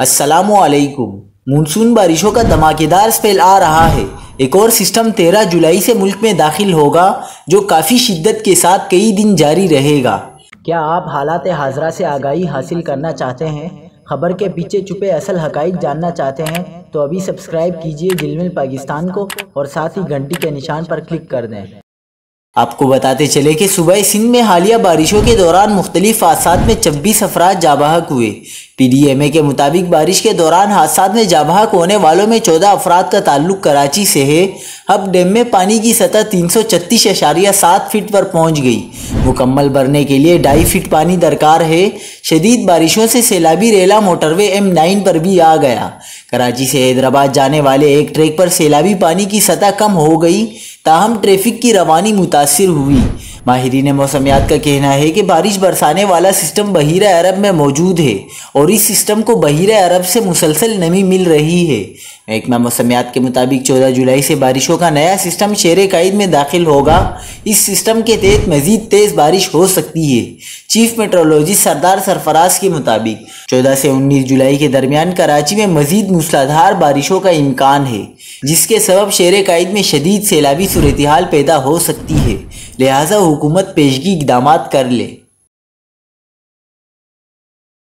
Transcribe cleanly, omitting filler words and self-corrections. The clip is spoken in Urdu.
السلام علیکم۔ مونسون بارشوں کا دھماکیدار اسپیل آ رہا ہے۔ ایک اور سسٹم 13 جولائی سے ملک میں داخل ہوگا جو کافی شدت کے ساتھ کئی دن جاری رہے گا۔ کیا آپ حالات حاضرہ سے آگاہی حاصل کرنا چاہتے ہیں؟ خبر کے پیچھے چھپے اصل حقائق جاننا چاہتے ہیں تو ابھی سبسکرائب کیجئے دل مل پاکستان کو اور ساتھ ہی گھنٹی کے نشان پر کلک کر دیں۔ آپ کو بتاتے چلے کہ صوبہ سندھ میں حالیہ بارشوں کے دوران مختلف حادثات میں 26 افراد جاں بحق ہوئے۔ پی ڈی ایم اے کے مطابق بارش کے دوران حادثات میں جاں بحق ہونے والوں میں 14 افراد کا تعلق کراچی سے ہے۔ اب ڈیم میں پانی کی سطح 336.7 فٹ پر پہنچ گئی۔ مکمل بھرنے کے لیے 2.5 فٹ پانی درکار ہے۔ شدید بارشوں سے سیلابی ریلا موٹر وے M9 پر بھی آ گیا۔ کراچی سے حیدرآباد جانے والے ایک ٹریک پر سیلابی پانی کی سطح کم ہو گئی، تاہم ٹریفک کی روانی متاثر ہوئی۔ ماہرین موسمیات کا کہنا ہے کہ بارش برسانے والا سسٹم بحیرہ عرب میں موجود ہے اور اس سسٹم کو بحیرہ عرب سے مسلسل نمی مل رہی ہے۔ محکمہ موسمیات کے مطابق 14 جولائی سے بارشوں کا نیا سسٹم شہر قائد میں داخل ہوگا۔ اس سسٹم کے تحت مزید تیز بارش ہو سکتی ہے۔ چیف میٹرولوجسٹ سردار سرفراز کے مطابق 14 سے 19 جولائی کے درمیان کراچی میں مزید موسلادھار بارشوں کا امکان ہے، جس کے سبب شہر قائد میں شدید سیلابی صورتحال پیدا ہو سکتی ہے، لہٰذا حکومت پیشگی اقدامات کر لے۔